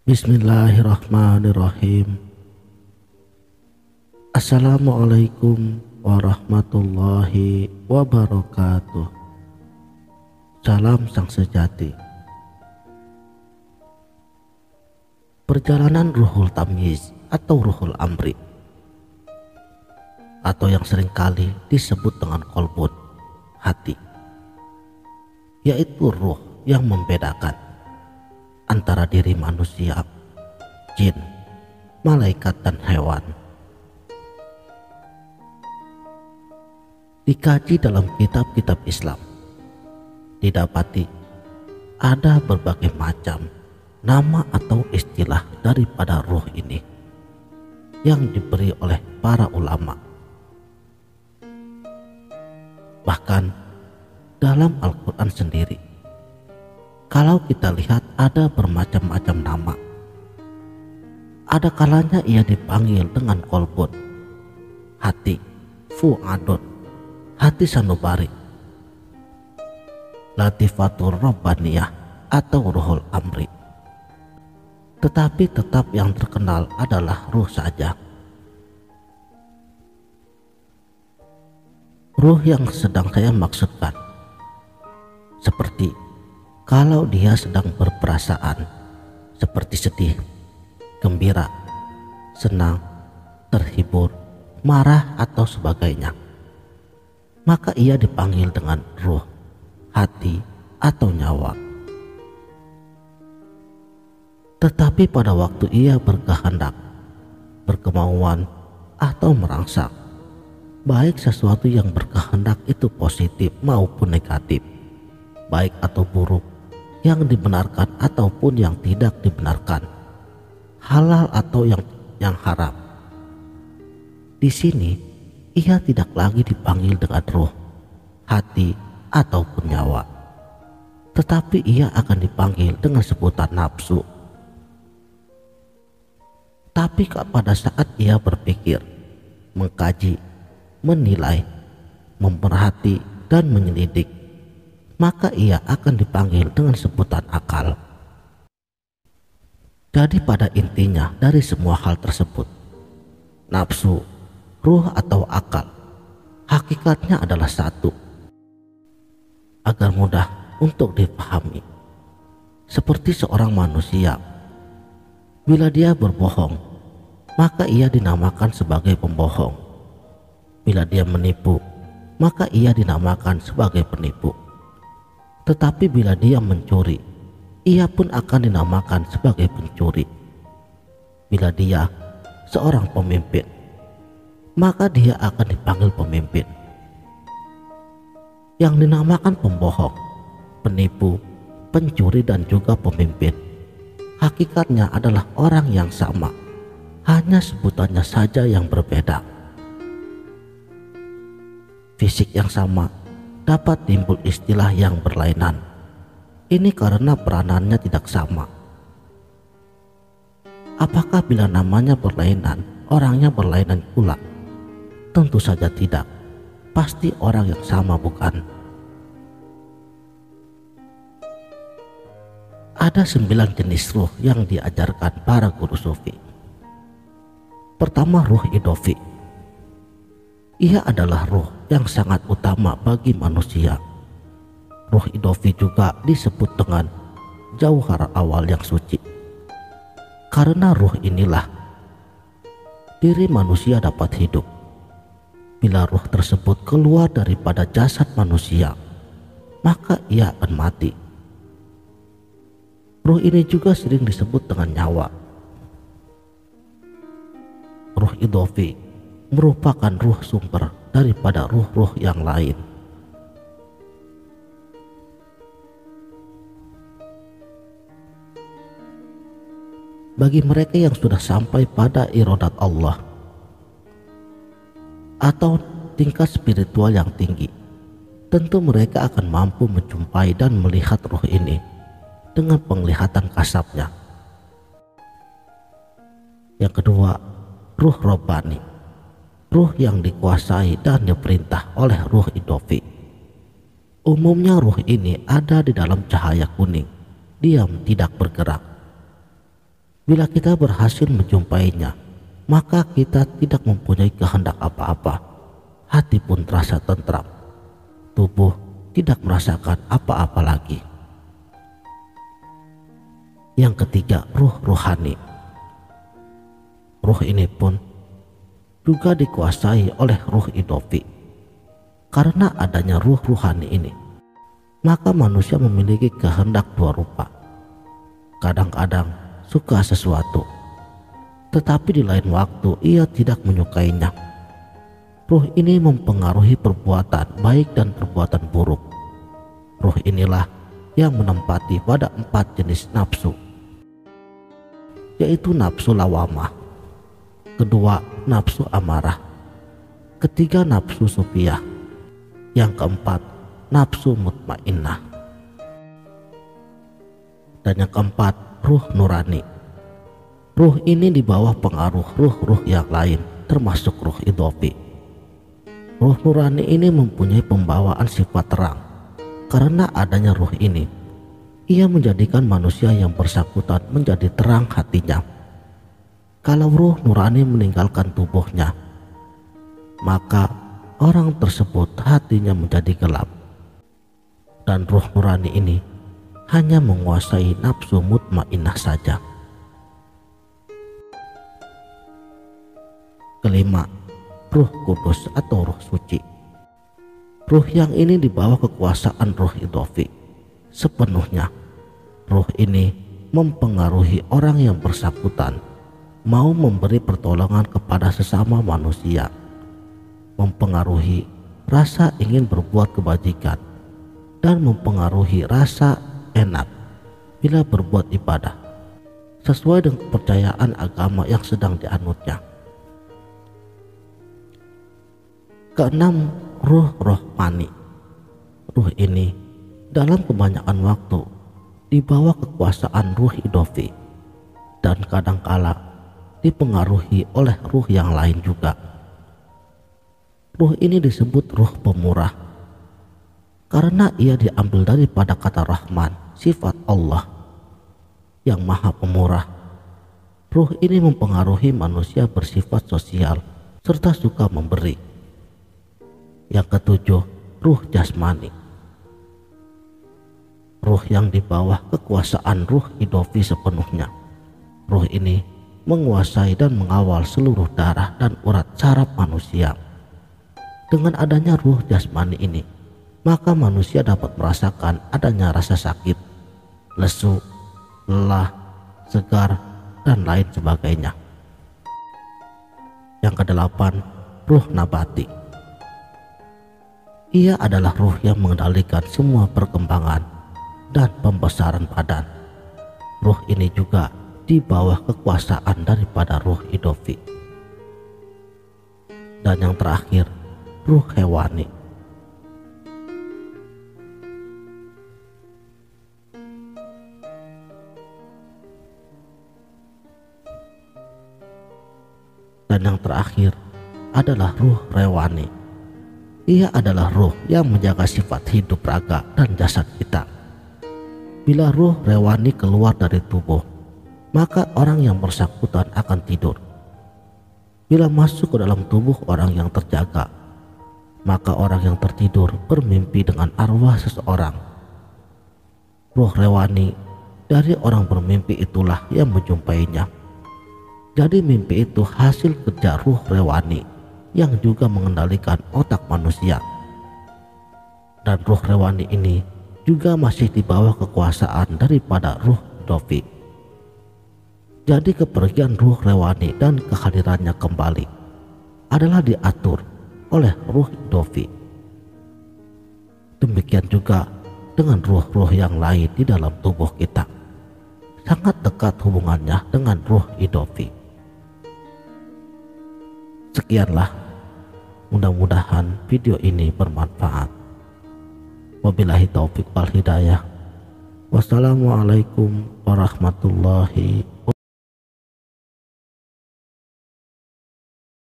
Bismillahirrahmanirrahim. Assalamualaikum warahmatullahi wabarakatuh. Salam sang sejati. Perjalanan ruhul tamyiz atau ruhul amri, atau yang seringkali disebut dengan kolbun, hati, yaitu ruh yang membedakan antara diri manusia, jin, malaikat, dan hewan. Dikaji dalam kitab-kitab Islam, didapati ada berbagai macam nama atau istilah daripada ruh ini yang diberi oleh para ulama. Bahkan dalam Al-Quran sendiri, kalau kita lihat ada bermacam-macam nama. Ada kalanya ia dipanggil dengan kolbun, hati, fu'adun, hati sanubari, latifatul robbaniyah atau ruhul amri. Tetapi tetap yang terkenal adalah ruh saja. Ruh yang sedang saya maksudkan seperti kalau dia sedang berperasaan seperti sedih, gembira, senang, terhibur, marah, atau sebagainya, maka ia dipanggil dengan ruh, hati, atau nyawa. Tetapi pada waktu ia berkehendak, berkemauan, atau merangsang, baik sesuatu yang berkehendak itu positif maupun negatif, baik atau buruk, yang dibenarkan ataupun yang tidak dibenarkan, halal atau yang haram. Di sini ia tidak lagi dipanggil dengan ruh, hati, ataupun nyawa, tetapi ia akan dipanggil dengan sebutan nafsu. Tapi pada saat ia berpikir, mengkaji, menilai, memerhati, dan menyelidik, maka ia akan dipanggil dengan sebutan akal. Jadi pada intinya dari semua hal tersebut, nafsu, ruh atau akal, hakikatnya adalah satu. Agar mudah untuk dipahami, seperti seorang manusia, bila dia berbohong, maka ia dinamakan sebagai pembohong. Bila dia menipu, maka ia dinamakan sebagai penipu. Tetapi bila dia mencuri, ia pun akan dinamakan sebagai pencuri. Bila dia seorang pemimpin, maka dia akan dipanggil pemimpin. Yang dinamakan pembohong, penipu, pencuri, dan juga pemimpin, hakikatnya adalah orang yang sama, hanya sebutannya saja yang berbeda. Fisik yang sama dapat timbul istilah yang berlainan. Ini karena peranannya tidak sama. Apakah bila namanya berlainan, orangnya berlainan pula? Tentu saja tidak. Pasti orang yang sama, bukan? Ada 9 jenis ruh yang diajarkan para guru sufi. Pertama, ruh idofi. Ia adalah ruh yang sangat utama bagi manusia. Ruh idofi juga disebut dengan jauhar awal yang suci. Karena ruh inilah diri manusia dapat hidup. Bila ruh tersebut keluar daripada jasad manusia, maka ia akan mati. Ruh ini juga sering disebut dengan nyawa. Ruh idofi merupakan ruh sumber daripada ruh-ruh yang lain. Bagi mereka yang sudah sampai pada iradat Allah atau tingkat spiritual yang tinggi, tentu mereka akan mampu menjumpai dan melihat ruh ini dengan penglihatan kasabnya. Yang kedua, ruh robbani, ruh yang dikuasai dan diperintah oleh ruh idofi. Umumnya ruh ini ada di dalam cahaya kuning, diam tidak bergerak. Bila kita berhasil menjumpainya, maka kita tidak mempunyai kehendak apa-apa. Hati pun terasa tentram. Tubuh tidak merasakan apa-apa lagi. Yang ketiga, ruh ruhani. Ruh ini pun juga dikuasai oleh ruh idofi. Karena adanya ruh ruhani ini, maka manusia memiliki kehendak dua rupa. Kadang-kadang suka sesuatu, tetapi di lain waktu ia tidak menyukainya. Ruh ini mempengaruhi perbuatan baik dan perbuatan buruk. Ruh inilah yang menempati pada 4 jenis nafsu, yaitu nafsu lawamah, kedua nafsu amarah, ketiga nafsu sufiyah, yang keempat nafsu mutmainnah, dan yang keempat ruh nurani. Ruh ini di bawah pengaruh ruh-ruh yang lain, termasuk ruh idofi. Ruh nurani ini mempunyai pembawaan sifat terang. Karena adanya ruh ini, ia menjadikan manusia yang bersangkutan menjadi terang hatinya. Kalau ruh nurani meninggalkan tubuhnya, maka orang tersebut hatinya menjadi gelap. Dan ruh nurani ini hanya menguasai nafsu mutmainnah saja. Kelima, ruh kudus atau ruh suci. Ruh yang ini di bawah kekuasaan ruh idofi sepenuhnya. Ruh ini mempengaruhi orang yang bersangkutan mau memberi pertolongan kepada sesama manusia, mempengaruhi rasa ingin berbuat kebajikan, dan mempengaruhi rasa enak bila berbuat ibadah sesuai dengan kepercayaan agama yang sedang dianutnya. Keenam, ruh rohani. Ruh ini dalam kebanyakan waktu di bawah kekuasaan ruh idofi dan kadangkala dipengaruhi oleh ruh yang lain juga. Ruh ini disebut ruh pemurah karena ia diambil daripada kata Rahman, sifat Allah yang maha pemurah. Ruh ini mempengaruhi manusia bersifat sosial serta suka memberi. Yang ketujuh, ruh jasmani. Ruh yang di bawah kekuasaan ruh idofi sepenuhnya. Ruh ini menguasai dan mengawal seluruh darah dan urat saraf manusia. Dengan adanya ruh jasmani ini, maka manusia dapat merasakan adanya rasa sakit, lesu, lelah, segar, dan lain sebagainya. Yang kedelapan, ruh nabati. Ia adalah ruh yang mengendalikan semua perkembangan dan pembesaran badan. Ruh ini juga di bawah kekuasaan daripada ruh idofi. Dan yang terakhir, ruh hewani. Dan yang terakhir adalah ruh rewani. Ia adalah ruh yang menjaga sifat hidup raga dan jasad kita. Bila ruh rewani keluar dari tubuh, maka orang yang bersangkutan akan tidur. Bila masuk ke dalam tubuh orang yang terjaga, maka orang yang tertidur bermimpi dengan arwah seseorang. Ruh rewani dari orang bermimpi itulah yang menjumpainya. Jadi mimpi itu hasil kerja ruh rewani yang juga mengendalikan otak manusia. Dan ruh rewani ini juga masih di bawah kekuasaan daripada ruh idofi. Jadi kepergian ruh rewani dan kehadirannya kembali adalah diatur oleh ruh idofi. Demikian juga dengan ruh-ruh yang lain di dalam tubuh kita. Sangat dekat hubungannya dengan ruh idofi. Sekianlah. Mudah-mudahan video ini bermanfaat. Wabillahi taufik wal hidayah. Wassalamualaikum warahmatullahi